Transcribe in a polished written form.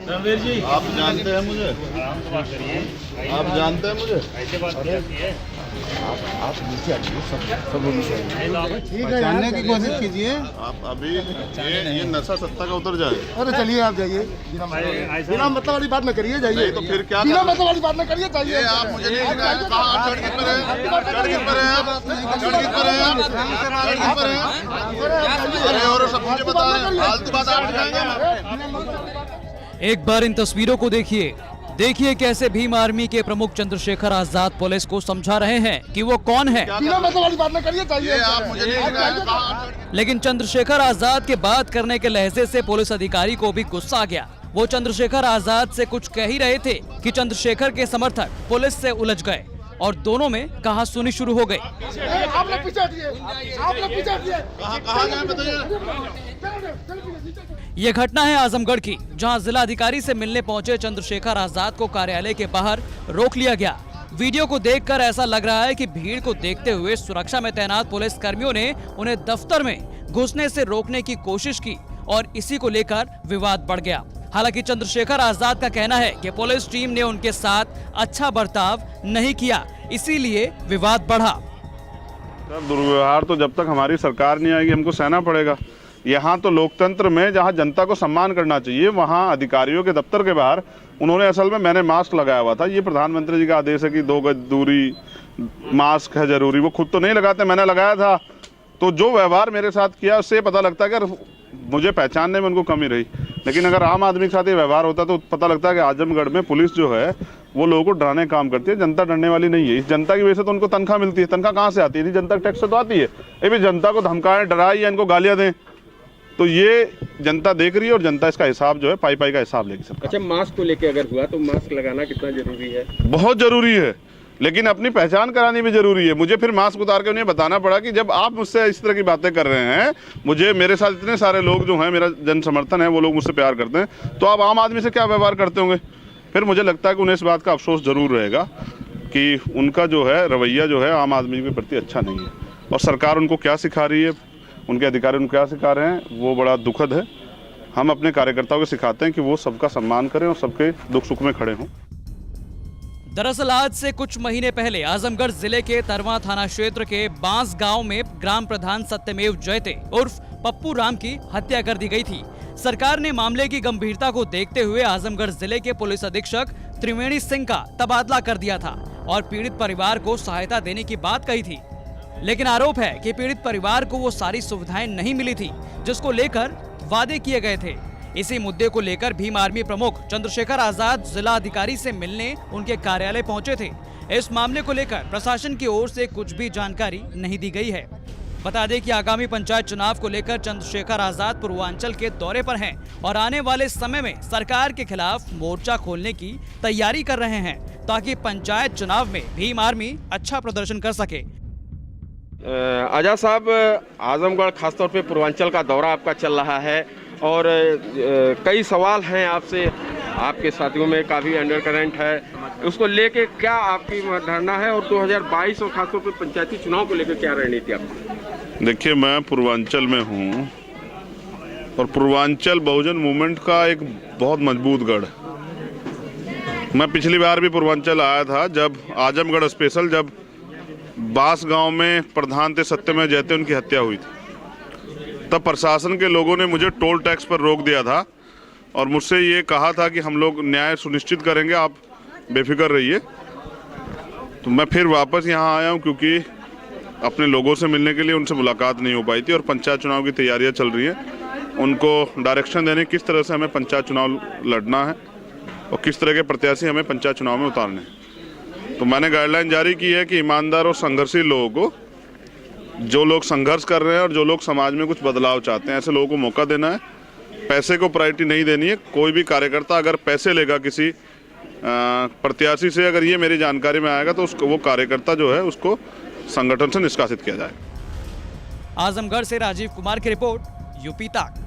रणवीर जी आप जानते हैं मुझे? आप जानते हैं मुझे? ऐसे बात करती है। आप नीचे आइए, सब लोग नीचे आइए। जानने की कोशिश कीजिए। आप अभी ये नशा सत्ता का उतर जाए। अरे चलिए आप जाइए, बिना मतलब वाली बात न करिए, जाइए। नहीं तो फिर क्या बिना करना? मतलब वाली बात न करिए, जाइए। ये आप मुझे नहीं सिखाएं। कहाँ आप चढ़ किस पर हैं? चढ़ किस पर हैं आप? चढ़ किस पर हैं आप? चढ़ किस पर हैं? अरे और सब मुझे बता रहे हैं। फालतू बात आप दिखाएंगे। एक बार इन तस्वीरों को देखिए कैसे भीम आर्मी के प्रमुख चंद्रशेखर आजाद पुलिस को समझा रहे हैं कि वो कौन है। बिना मतलब वाली बात न करिए, जाइए। ये आप मुझे नहीं सिखाएं। कहाँ आप चढ़ लेकिन चंद्रशेखर आजाद के बात करने के लहजे से पुलिस अधिकारी को भी गुस्सा आ गया। वो चंद्रशेखर आजाद से कुछ कह ही रहे थे कि चंद्रशेखर के समर्थक पुलिस से उलझ गए और दोनों में कहासुनी शुरू हो गई। आप लोग पीछे हटिए, आप लोग पीछे हटिए। कहाँ जाए बताइए। ये घटना है आजमगढ़ की, जहां जिलाधिकारी से मिलने पहुंचे चंद्रशेखर आजाद को कार्यालय के बाहर रोक लिया गया। वीडियो को देखकर ऐसा लग रहा है कि भीड़ को देखते हुए सुरक्षा में तैनात पुलिस कर्मियों ने उन्हें दफ्तर में घुसने से रोकने की कोशिश की और इसी को लेकर विवाद बढ़ गया। हालांकि चंद्रशेखर आजाद का कहना है कि पुलिस टीम ने उनके साथ अच्छा बर्ताव नहीं किया, इसीलिए विवाद बढ़ा। दुर्व्यवहार तो जब तक हमारी सरकार नहीं आएगी हमको सहना पड़ेगा। यहाँ तो लोकतंत्र में जहाँ जनता को सम्मान करना चाहिए, वहाँ अधिकारियों के दफ्तर के बाहर उन्होंने असल में मैंने मास्क लगाया हुआ था। ये प्रधानमंत्री जी का आदेश है कि 2 गज दूरी, मास्क है जरूरी। वो खुद तो नहीं लगाते, मैंने लगाया था। तो जो व्यवहार मेरे साथ किया उससे पता लगता है कि मुझे पहचानने में उनको कमी रही। लेकिन अगर आम आदमी के साथ ये व्यवहार होता तो पता लगता है कि आजमगढ़ में पुलिस जो है वो लोगों को डराने काम करती है। जनता डरने वाली नहीं है। इस जनता की वजह से तो उनको तनख्वाह मिलती है। तनख्वाह कहाँ से आती है? जनता टैक्स से तो आती है। ये भी जनता को धमकाएं, डराएं या इनको गालियां दें, तो ये जनता देख रही है और जनता इसका हिसाब जो है पाई का हिसाब लेगी सरकार। अच्छा, मास्क को लेके अगर हुआ तो मास्क लगाना कितना जरूरी है? बहुत जरूरी है, लेकिन अपनी पहचान करानी भी जरूरी है। मुझे फिर मास्क उतार के उन्हें बताना पड़ा कि जब आप मुझसे इस तरह की बातें कर रहे हैं, मेरे साथ इतने सारे लोग जो हैं, मेरा जन समर्थन है, वो लोग मुझसे प्यार करते हैं, तो आप आम आदमी से क्या व्यवहार करते होंगे? फिर मुझे लगता है कि उन्हें इस बात का अफसोस जरूर रहेगा कि उनका जो है रवैया जो है आम आदमी के प्रति अच्छा नहीं है। और सरकार उनको क्या सिखा रही है, उनके अधिकारी उनको क्या सिखा रहे हैं, वो बड़ा दुखद है। हम अपने कार्यकर्ताओं को सिखाते हैं कि वो सबका सम्मान करें और सबके दुख सुख में खड़े हों। दरअसल आज से कुछ महीने पहले आजमगढ़ जिले के तरवा थाना क्षेत्र के बांस गांव में ग्राम प्रधान सत्यमेव जयते उर्फ पप्पू राम की हत्या कर दी गई थी। सरकार ने मामले की गंभीरता को देखते हुए आजमगढ़ जिले के पुलिस अधीक्षक त्रिवेणी सिंह का तबादला कर दिया था और पीड़ित परिवार को सहायता देने की बात कही थी। लेकिन आरोप है कि पीड़ित परिवार को वो सारी सुविधाएं नहीं मिली थी जिसको लेकर वादे किए गए थे। इसी मुद्दे को लेकर भीम आर्मी प्रमुख चंद्रशेखर आजाद जिला अधिकारी से मिलने उनके कार्यालय पहुंचे थे। इस मामले को लेकर प्रशासन की ओर से कुछ भी जानकारी नहीं दी गई है। बता दें कि आगामी पंचायत चुनाव को लेकर चंद्रशेखर आजाद पूर्वांचल के दौरे पर हैं और आने वाले समय में सरकार के खिलाफ मोर्चा खोलने की तैयारी कर रहे हैं ताकि पंचायत चुनाव में भीम आर्मी अच्छा प्रदर्शन कर सके। आजाद साहब, आजमगढ़ खासतौर पे पूर्वांचल का दौरा आपका चल रहा है और कई सवाल हैं आपसे, आपके साथियों में काफ़ी अंडर करंट है, उसको लेके क्या आपकी धारणा है और 2022 और खासतौर पे पंचायती चुनाव को लेकर क्या रणनीति आपकी? देखिए, मैं पूर्वांचल में हूँ और पूर्वांचल बहुजन मूवमेंट का एक बहुत मजबूत गढ़। मैं पिछली बार भी पूर्वांचल आया था जब आजमगढ़ स्पेशल, जब बांस गांव में प्रधान थे सत्यमेव जयते, उनकी हत्या हुई थी। तब प्रशासन के लोगों ने मुझे टोल टैक्स पर रोक दिया था और मुझसे ये कहा था कि हम लोग न्याय सुनिश्चित करेंगे, आप बेफिक्र रहिए। तो मैं फिर वापस यहाँ आया हूँ क्योंकि अपने लोगों से मिलने के लिए उनसे मुलाकात नहीं हो पाई थी और पंचायत चुनाव की तैयारियाँ चल रही हैं। उनको डायरेक्शन देने किस तरह से हमें पंचायत चुनाव लड़ना है और किस तरह के प्रत्याशी हमें पंचायत चुनाव में उतारने हैं। तो मैंने गाइडलाइन जारी की है कि ईमानदार और संघर्षशील लोगों को, जो लोग संघर्ष कर रहे हैं और जो लोग समाज में कुछ बदलाव चाहते हैं, ऐसे लोगों को मौका देना है। पैसे को प्रायोरिटी नहीं देनी है। कोई भी कार्यकर्ता अगर पैसे लेगा किसी प्रत्याशी से, अगर ये मेरी जानकारी में आएगा तो उसको, वो कार्यकर्ता जो है उसको संगठन से निष्कासित किया जाएगा। आजमगढ़ से राजीव कुमार की रिपोर्ट, यूपी तक।